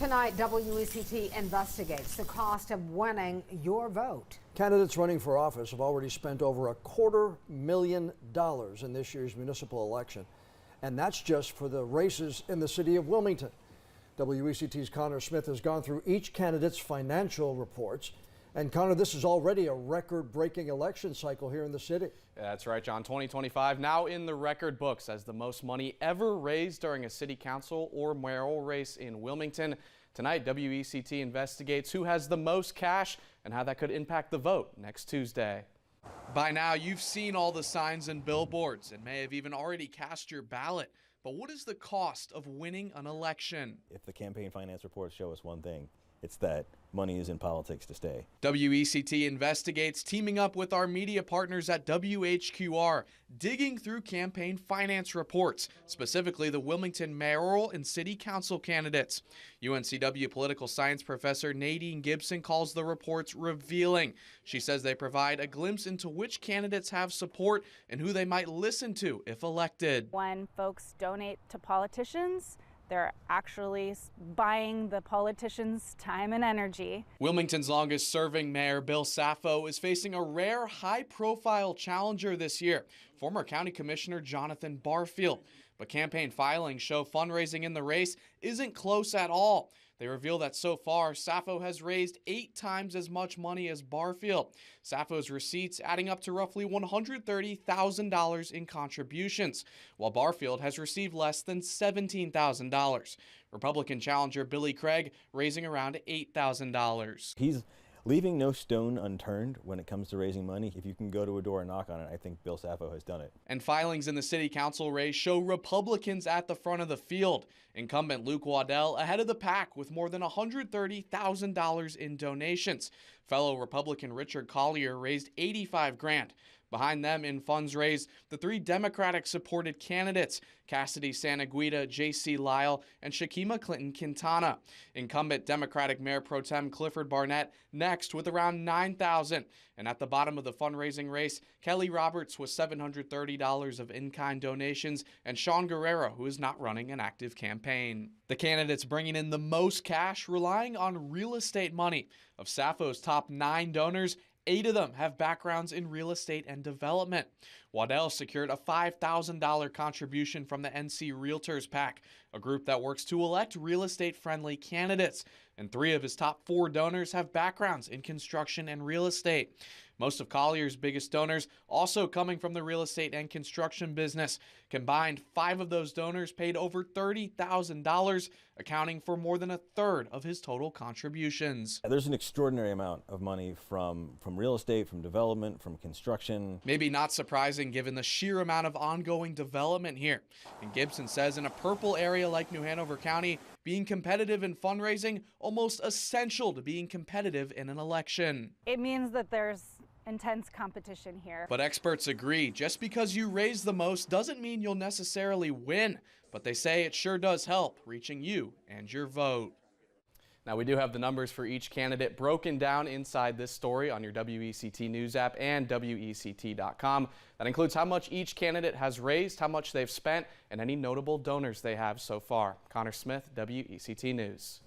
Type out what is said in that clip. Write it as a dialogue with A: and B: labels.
A: Tonight, WECT investigates the cost of winning your vote.
B: Candidates running for office have already spent over $250,000 in this year's municipal election. And that's just for the races in the city of Wilmington. WECT's Connor Smith has gone through each candidate's financial reports. And Connor, this is already a record-breaking election cycle here in the city.
C: Yeah, that's right, John. 2025 now in the record books as the most money ever raised during a city council or mayoral race in Wilmington. Tonight, WECT investigates who has the most cash and how that could impact the vote next Tuesday. By now, you've seen all the signs and billboards and may have even already cast your ballot. But what is the cost of winning an election?
D: If the campaign finance reports show us one thing, it's that money is in politics to stay.
C: WECT investigates, teaming up with our media partners at WHQR, digging through campaign finance reports, specifically the Wilmington mayoral and city council candidates. UNCW political science professor Nadine Gibson calls the reports revealing. She says they provide a glimpse into which candidates have support and who they might listen to if elected.
E: When folks donate to politicians, they're actually buying the politicians' time and energy.
C: Wilmington's longest-serving mayor, Bill Saffo, is facing a rare, high-profile challenger this year, former County Commissioner Jonathan Barfield. But campaign filings show fundraising in the race isn't close at all. They reveal that so far, Saffo has raised 8 times as much money as Barfield. Saffo's receipts adding up to roughly $130,000 in contributions, while Barfield has received less than $17,000. Republican challenger Billy Craig raising around $8,000.
D: He's leaving no stone unturned when it comes to raising money. If you can go to a door and knock on it, I think Bill Saffo has done it.
C: And filings in the city council race show Republicans at the front of the field. Incumbent Luke Waddell ahead of the pack with more than $130,000 in donations. Fellow Republican Richard Collier raised $85,000. Behind them in funds raised, the 3 Democratic-supported candidates, Cassidy Santaguida, J.C. Lyle, and Shakima Clinton Quintana. Incumbent Democratic Mayor Pro Tem Clifford Barnett next with around $9,000. And at the bottom of the fundraising race, Kelly Roberts with $730 of in-kind donations, and Sean Guerrero, who is not running an active campaign. The candidates bringing in the most cash, relying on real estate money. Of Saffo's top 9 donors, 8 of them have backgrounds in real estate and development. Waddell secured a $5,000 contribution from the NC Realtors PAC, a group that works to elect real estate-friendly candidates. And 3 of his top 4 donors have backgrounds in construction and real estate. Most of Collier's biggest donors also coming from the real estate and construction business. Combined, 5 of those donors paid over $30,000, accounting for more than 1/3 of his total contributions.
D: There's an extraordinary amount of money from real estate, from development, from construction.
C: Maybe not surprising given the sheer amount of ongoing development here. And Gibson says in a purple area like New Hanover County, being competitive in fundraising almost essential to being competitive in an election.
E: It means that there's intense competition here.
C: But experts agree, just because you raise the most doesn't mean you'll necessarily win. But they say it sure does help reaching you and your vote. Now, we do have the numbers for each candidate broken down inside this story on your WECT News app and WECT.com. That includes how much each candidate has raised, how much they've spent, and any notable donors they have so far. Connor Smith, WECT News.